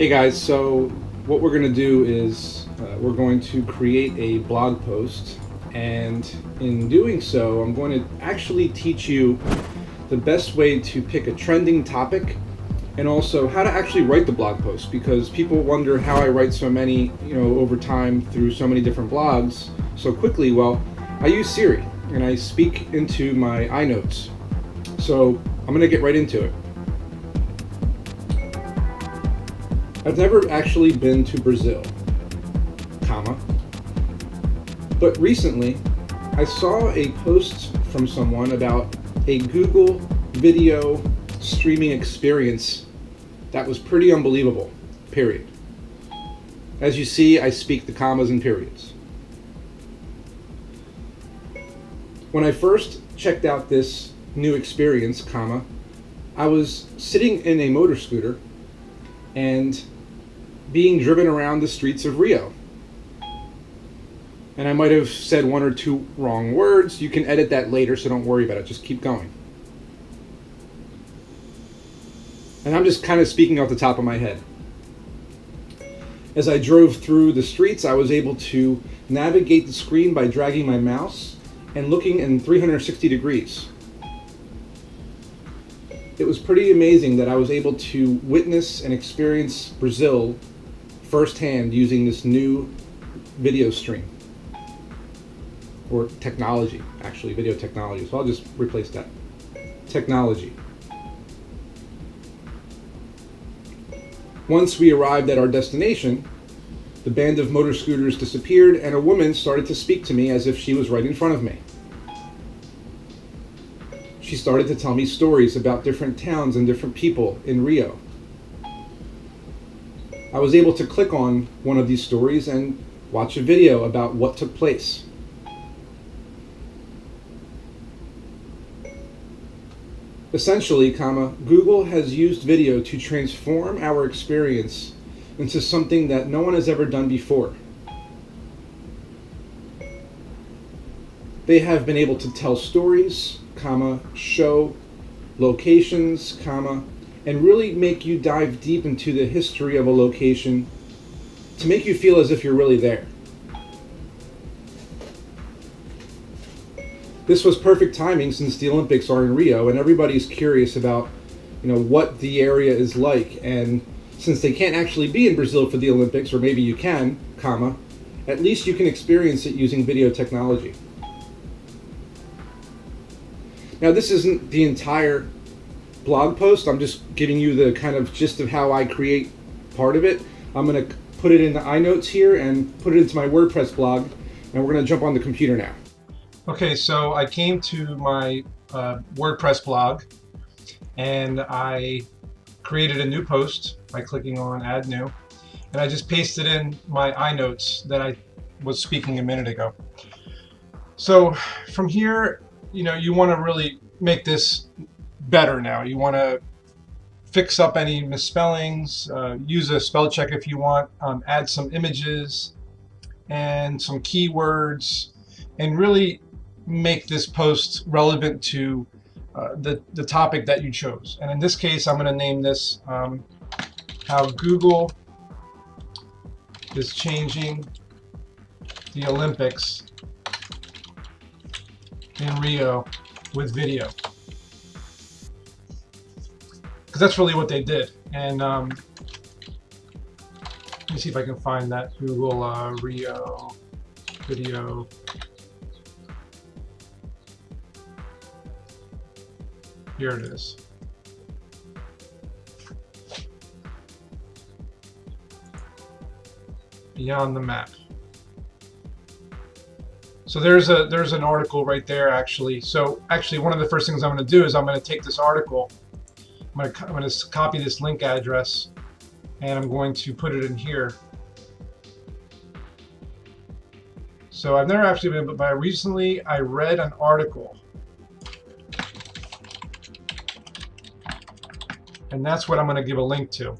Hey guys, so what we're going to do is we're going to create a blog post, and in doing so, I'm going to actually teach you the best way to pick a trending topic and also how to actually write the blog post, because people wonder how I write so many, over time through so many different blogs so quickly. Well, I use Siri and I speak into my iNotes. So I'm going to get right into it. I've never actually been to Brazil, but recently I saw a post from someone about a Google video streaming experience that was pretty unbelievable, period. As you see, I speak the commas and periods. When I first checked out this new experience, I was sitting in a motor scooter and being driven around the streets of Rio. And I might have said one or two wrong words. You can edit that later, so don't worry about it. Just keep going. And I'm just kind of speaking off the top of my head. As I drove through the streets, I was able to navigate the screen by dragging my mouse and looking in 360 degrees. It was pretty amazing that I was able to witness and experience Brazil firsthand using this new video stream. Or technology, actually, video technology. So I'll just replace that. Technology. Once we arrived at our destination, the band of motor scooters disappeared and a woman started to speak to me as if she was right in front of me. She started to tell me stories about different towns and different people in Rio. I was able to click on one of these stories and watch a video about what took place. Essentially, Google has used video to transform our experience into something that no one has ever done before. They have been able to tell stories, show locations, and really make you dive deep into the history of a location to make you feel as if you're really there. This was perfect timing since the Olympics are in Rio and everybody's curious about, what the area is like. And since they can't actually be in Brazil for the Olympics, or maybe you can, at least you can experience it using video technology. Now, this isn't the entire blog post. I'm just giving you the kind of gist of how I create part of it. I'm going to put it in the iNotes here and put it into my WordPress blog, and we're going to jump on the computer now. Okay, so I came to my WordPress blog and I created a new post by clicking on Add New, and I just pasted in my iNotes that I was speaking a minute ago. So from here, you want to really make this better now. You want to fix up any misspellings, use a spell check if you want, add some images and some keywords, and really make this post relevant to the topic that you chose. And in this case, I'm going to name this how Google is changing the Olympics in Rio with video, because that's really what they did. And let me see if I can find that Google Rio video. Here it is. Beyond the map. So there's an article right there, actually. So actually, one of the first things I'm going to do is I'm going to take this article. I'm going to copy this link address, and I'm going to put it in here. So I've never actually been, but recently I read an article. And that's what I'm going to give a link to.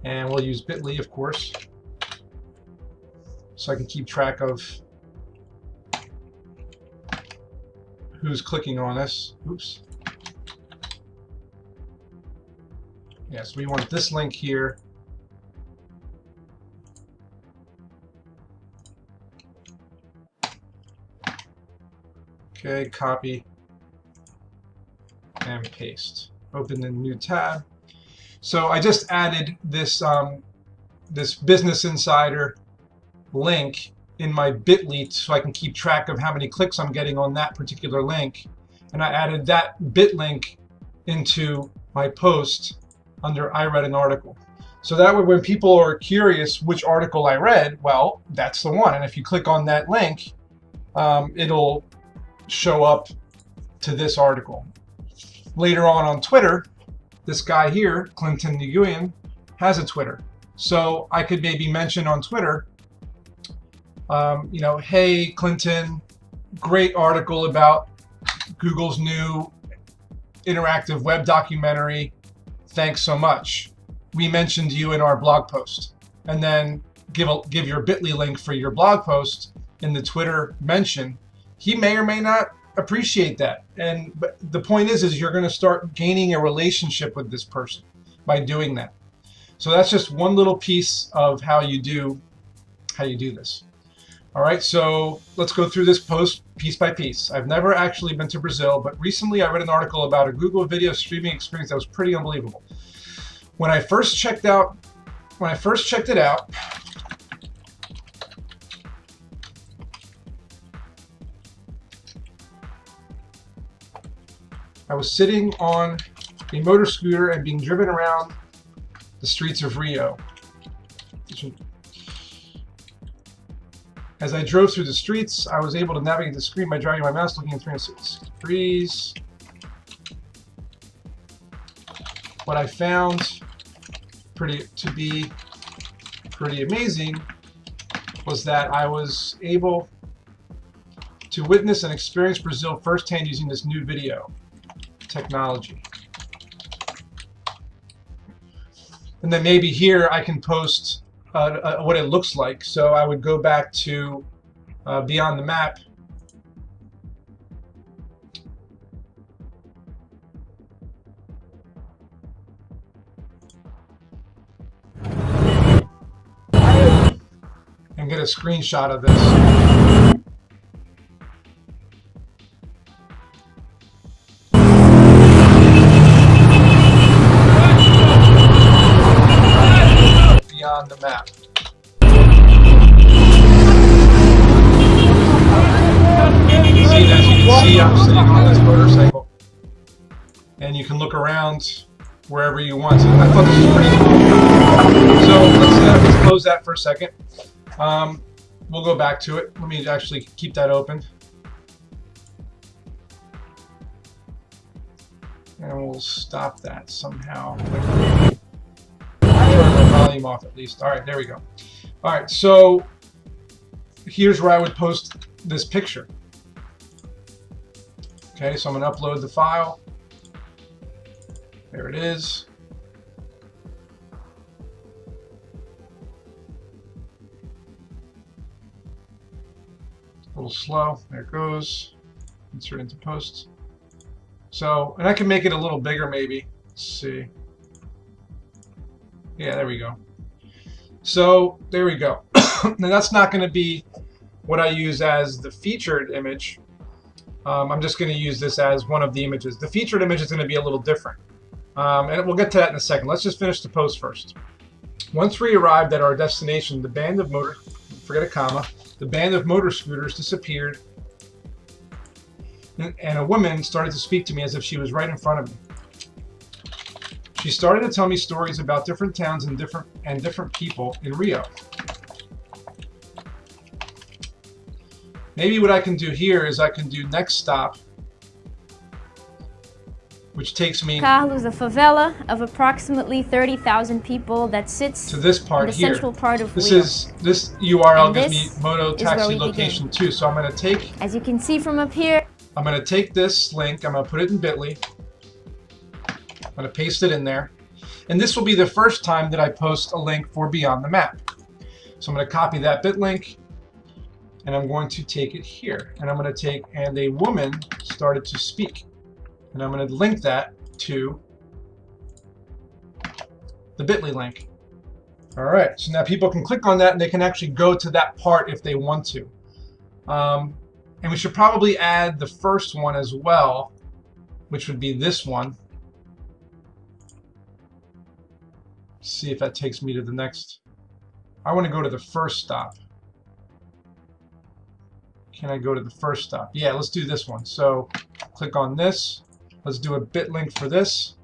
And we'll use Bitly, of course, so I can keep track of who's clicking on this. Oops. Yes, we want this link here. Okay, copy and paste. Open the new tab. So I just added this this Business Insider link in my bit.ly so I can keep track of how many clicks I'm getting on that particular link. And I added that bit link into my post under I read an article. So that way when people are curious which article I read, well, that's the one. And if you click on that link, it'll show up to this article. Later on Twitter, this guy here, Clinton Nguyen, has a Twitter. So I could maybe mention on Twitter, you know, hey Clinton, great article about Google's new interactive web documentary. Thanks so much. We mentioned you in our blog post. And then give your bit.ly link for your blog post in the Twitter mention. He may or may not appreciate that. But the point is you're going to start gaining a relationship with this person by doing that. So that's just one little piece of how you do this. All right, so let's go through this post piece by piece. I've never actually been to Brazil, but recently I read an article about a Google video streaming experience that was pretty unbelievable. When I first checked it out, I was sitting on a motor scooter and being driven around the streets of Rio. As I drove through the streets, I was able to navigate the screen by driving my mouse, looking at 360 degrees. What I found to be pretty amazing was that I was able to witness and experience Brazil firsthand using this new video technology. And then maybe here I can post what it looks like. So I would go back to Beyond the Map. And get a screenshot of this. Beyond the Map. See, as you can see, I'm sitting on this motorcycle, and you can look around wherever you want to. I thought this was pretty cool. So let's close that for a second. We'll go back to it. Let me actually keep that open, and we'll stop that somehow. Turn the volume off at least. All right, there we go. All right, so here's where I would post this picture. Okay, so I'm going to upload the file. There it is. A little slow. There it goes. Insert into post. So, and I can make it a little bigger maybe. Let's see. Yeah, there we go. So, there we go. Now that's not going to be what I use as the featured image. I'm just going to use this as one of the images. The featured image is going to be a little different. And we'll get to that in a second. Let's just finish the post first. Once we arrived at our destination, the band of the band of motor scooters disappeared, and a woman started to speak to me as if she was right in front of me. She started to tell me stories about different towns and different people in Rio. Maybe what I can do here is I can do next stop, which takes me Carlos, a favela of approximately 30,000 people that sits to this part in the here. central part of This Rio. This URL And gives this me Moto is where Taxi we location begin. 2. So I'm going to take As you can see from up here, this link, I'm going to put it in bit.ly. I'm going to paste it in there. And this will be the first time that I post a link for Beyond the Map. So I'm going to copy that bit link, and I'm going to take it here. And I'm going to take, and a woman started to speak. And I'm going to link that to the bit.ly link. All right, so now people can click on that and they can actually go to that part if they want to. And we should probably add the first one as well, which would be this one. See if that takes me to the next. I want to go to the first stop. Can I go to the first stop? Yeah, let's do this one. So click on this. Let's do a bit link for this,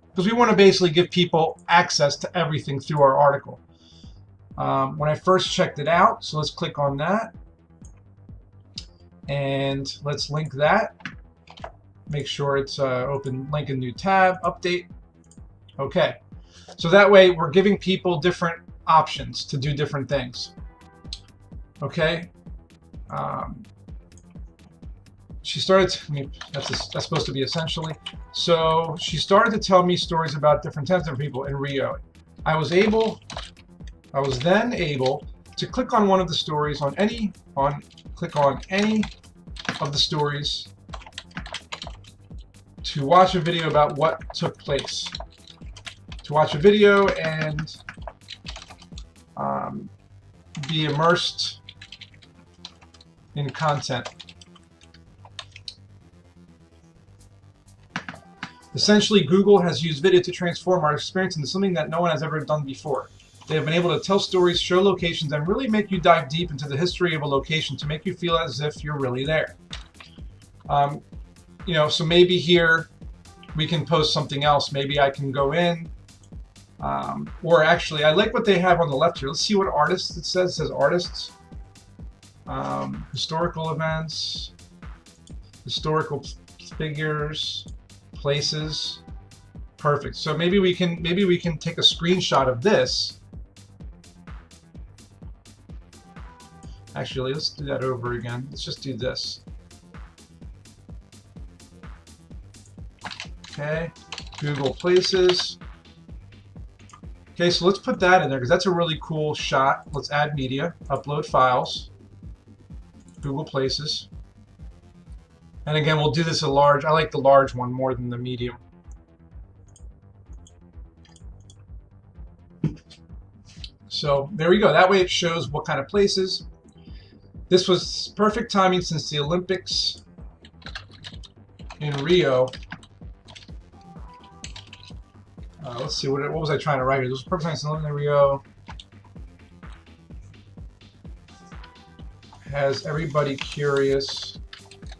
because we want to basically give people access to everything through our article. When I first checked it out, so let's click on that. And let's link that. Make sure it's open, link a new tab, update. Okay. So that way we're giving people different options to do different things. Okay. She started, that's supposed to be essentially. So she started to tell me stories about different types of people in Rio. I was then able to click on one of the stories click on any of the stories to watch a video about what took place. To watch a video and be immersed in content. Essentially, Google has used video to transform our experience into something that no one has ever done before. They have been able to tell stories, show locations, and really make you dive deep into the history of a location to make you feel as if you're really there. You know, so maybe here we can post something else. Maybe I can go in, or actually, I like what they have on the left here. Let's see what artists it says. It says artists, historical events, historical figures, places. Perfect. So maybe we can take a screenshot of this. Actually, let's do that over again. Let's just do this. Okay, Google Places. Okay, so let's put that in there because that's a really cool shot. Let's add media, upload files, Google Places. And again, we'll do this a large. I like the large one more than the medium. So there we go. That way it shows what kind of places. This was perfect timing since the Olympics in Rio. Let's see, what was I trying to write here? This was perfect timing since the Olympics in Rio. Has everybody curious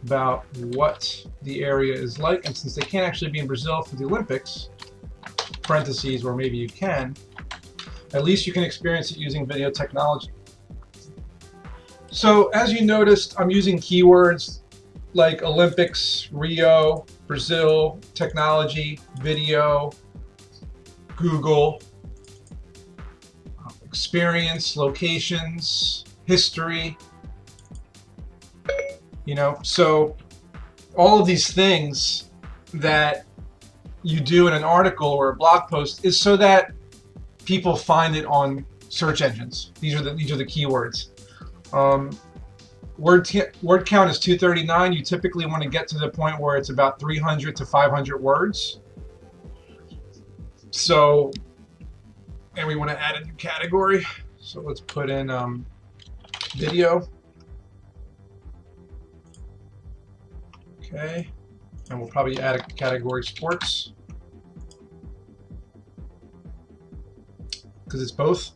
about what the area is like, and since they can't actually be in Brazil for the Olympics, parentheses, or maybe you can, at least you can experience it using video technology. So as you noticed, I'm using keywords like Olympics, Rio, Brazil, technology, video, Google, experience, locations, history. You know, so all of these things that you do in an article or a blog post is so that people find it on search engines. These are the keywords. Word count is 239. You typically want to get to the point where it's about 300 to 500 words. So, and we want to add a new category. So let's put in video. Okay, and we'll probably add a category sports because it's both.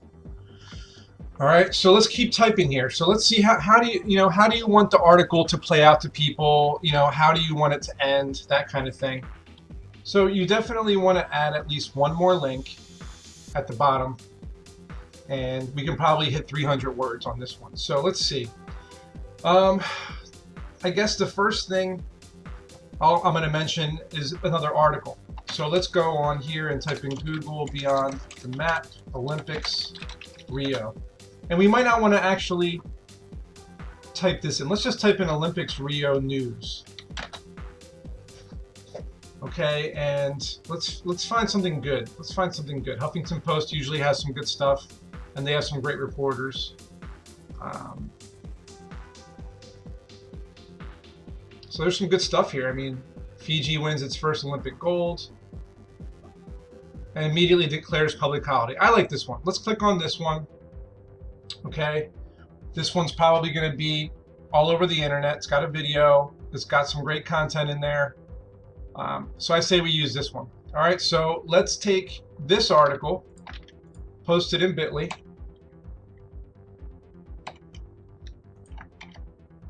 All right, so let's keep typing here. So let's see how do you want the article to play out to people? You know, how do you want it to end? That kind of thing. So you definitely want to add at least one more link at the bottom, and we can probably hit 300 words on this one. So let's see. I guess the first thing I'm going to mention is another article. So let's go on here and type in Google Beyond the Map Olympics Rio. And we might not want to actually type this in. Let's just type in Olympics Rio News. Okay, and let's find something good. Let's find something good. Huffington Post usually has some good stuff, and they have some great reporters. So there's some good stuff here. I mean, Fiji wins its first Olympic gold. and immediately declares public holiday. I like this one. Let's click on this one. Okay, this one's probably going to be all over the internet. It's got a video. It's got some great content in there. So I say we use this one. All right, so let's take this article, post it in Bitly.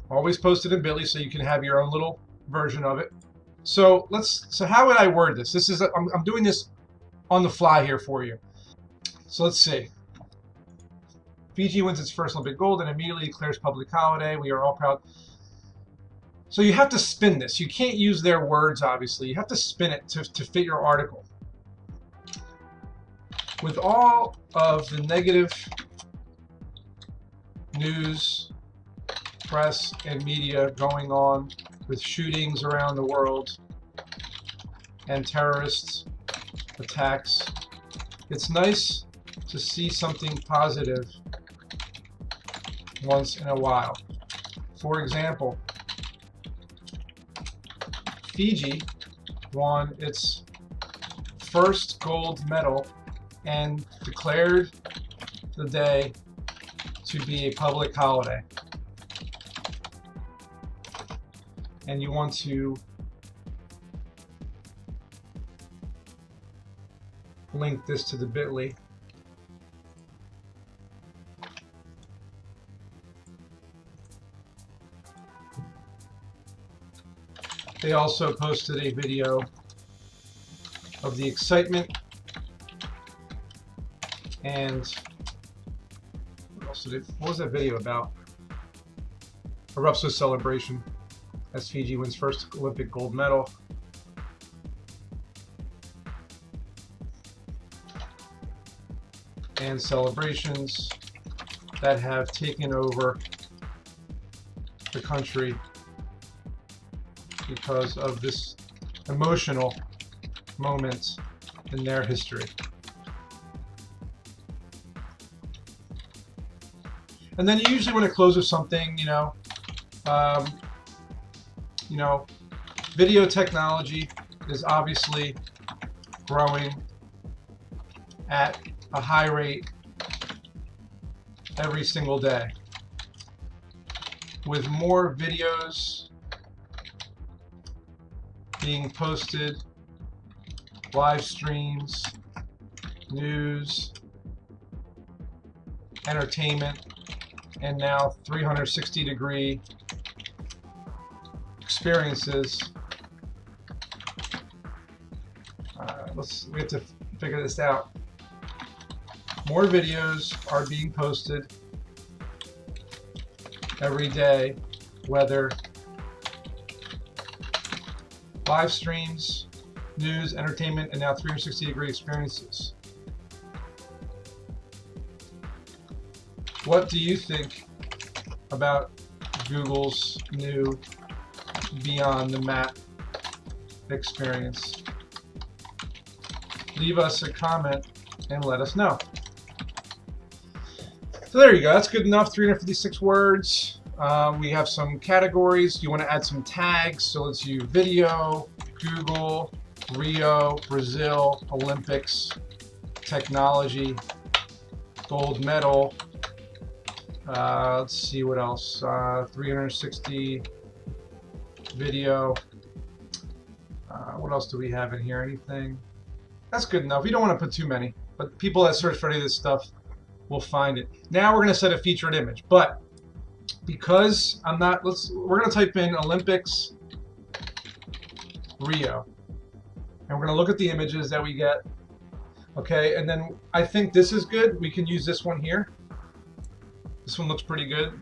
Always post it in Bitly so you can have your own little version of it. So how would I word this? I'm doing this on the fly here for you. So let's see. Fiji wins its first Olympic gold and immediately declares public holiday. We are all proud. So you have to spin this. You can't use their words, obviously. You have to spin it to fit your article. With all of the negative news, press, and media going on with shootings around the world and terrorist attacks, it's nice to see something positive once in a while. For example, Fiji won its first gold medal and declared the day to be a public holiday. And you want to link this to the Bitly. They also posted a video of the excitement and what was that video about? A Rupso celebration as Fiji wins first Olympic gold medal. And celebrations that have taken over the country because of this emotional moment in their history. And then you usually want to close with something, video technology is obviously growing at a high rate every single day. With more videos being posted, live streams, news, entertainment, and now 360-degree experiences. We have to figure this out. More videos are being posted every day, whether live streams, news, entertainment, and now 360-degree experiences. What do you think about Google's new Beyond the Map experience? Leave us a comment and let us know. So there you go. That's good enough. 356 words. We have some categories. You want to add some tags. So let's use video, Google, Rio, Brazil, Olympics, technology, gold medal. Let's see what else. 360 video. What else do we have in here? Anything? That's good enough. We don't want to put too many, but people that search for any of this stuff will find it. Now we're going to set a featured image, but because we're going to type in Olympics Rio, and we're going to look at the images that we get. Okay, and then I think this is good. We can use this one here. This one looks pretty good.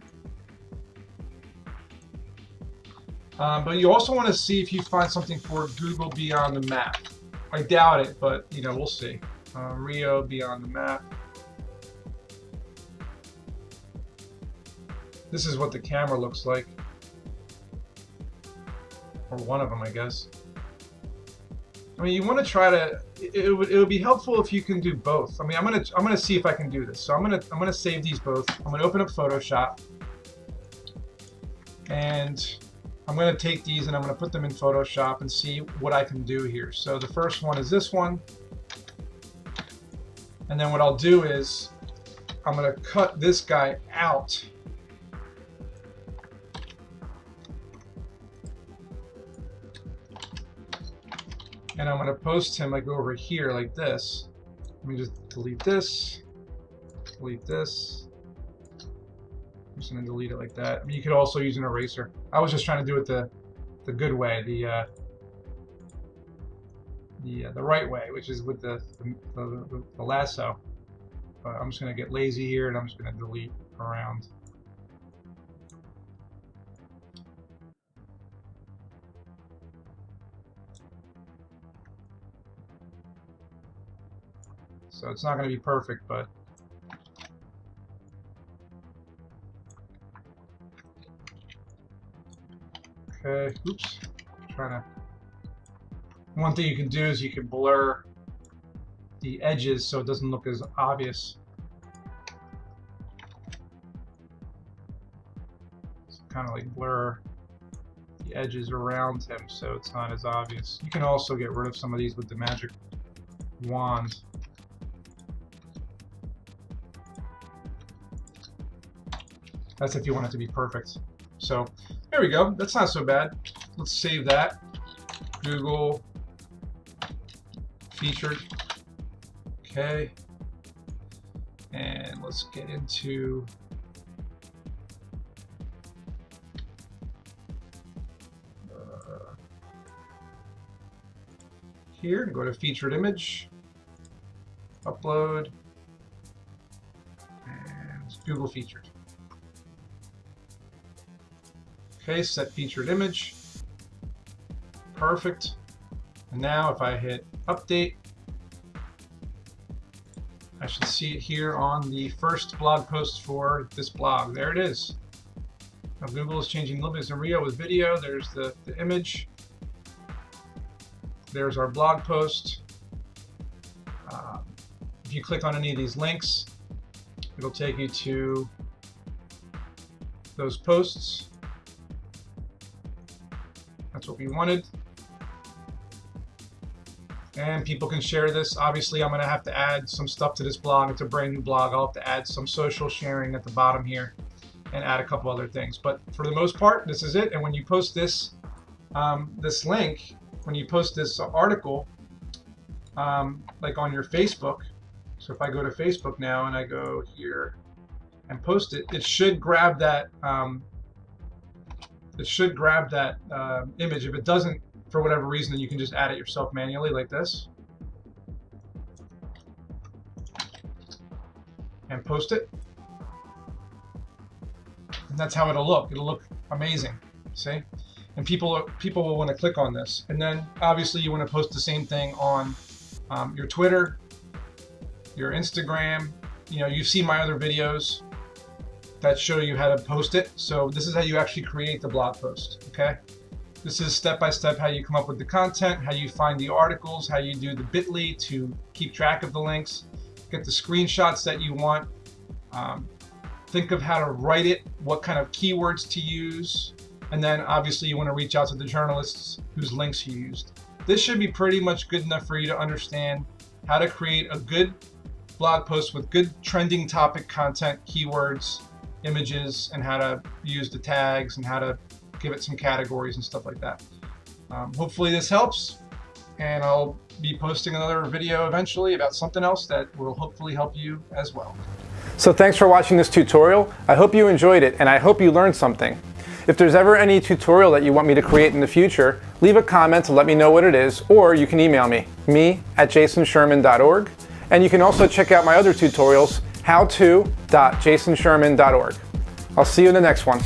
But you also want to see if you find something for Google Beyond the Map. I doubt it, but we'll see. Rio Beyond the Map. This is what the camera looks like, or one of them, I guess. I mean, you want to try to. It would be helpful if you can do both. I mean, I'm gonna see if I can do this. So I'm gonna save these both. I'm gonna open up Photoshop, and I'm gonna take these and I'm gonna put them in Photoshop and see what I can do here. So the first one is this one. And then what I'll do is I'm going to cut this guy out. And I'm going to post him like over here like this. Let me just delete this. Delete this. I'm just going to delete it like that. I mean, you could also use an eraser. I was just trying to do it the good way, the right way, which is with the lasso. But I'm just going to get lazy here, and I'm just going to delete around. So it's not going to be perfect, but okay. Oops. One thing you can do is you can blur the edges so it doesn't look as obvious. So kind of like blur the edges around him so it's not as obvious. You can also get rid of some of these with the magic wand. That's if you want it to be perfect. So there we go. That's not so bad. Let's save that. Google featured. Okay. And let's get into here and go to featured image, upload, and Google featured. Okay, set featured image. Perfect. And now if I hit update, I should see it here on the first blog post for this blog. There it is. Now Google is changing Olympics in Rio with video. There's the image. There's our blog post. If you click on any of these links, it'll take you to those posts. That's what we wanted. And people can share this. Obviously, I'm going to have to add some stuff to this blog. It's a brand new blog. I'll have to add some social sharing at the bottom here and add a couple other things. But for the most part, this is it. And when you post this, this link, when you post this article, like on your Facebook, so if I go to Facebook now and I go here and post it, it should grab that. Image. If it doesn't, for whatever reason, then you can just add it yourself manually like this and post it. And that's how it'll look. It'll look amazing, see? And people will want to click on this. And then obviously you want to post the same thing on your Twitter, your Instagram. You know, you've seen my other videos that show you how to post it. So this is how you actually create the blog post, okay? This is step-by-step how you come up with the content, how you find the articles, how you do the bit.ly to keep track of the links, get the screenshots that you want, think of how to write it, what kind of keywords to use, and then obviously you want to reach out to the journalists whose links you used. This should be pretty much good enough for you to understand how to create a good blog post with good trending topic content, keywords, images, and how to use the tags and how to give it some categories and stuff like that. Hopefully this helps, and I'll be posting another video eventually about something else that will hopefully help you as well. So thanks for watching this tutorial. I hope you enjoyed it, and I hope you learned something. If there's ever any tutorial that you want me to create in the future, leave a comment to let me know what it is, or you can email me @jasonsherman.org. And you can also check out my other tutorials, howto.jasonsherman.org. I'll see you in the next one.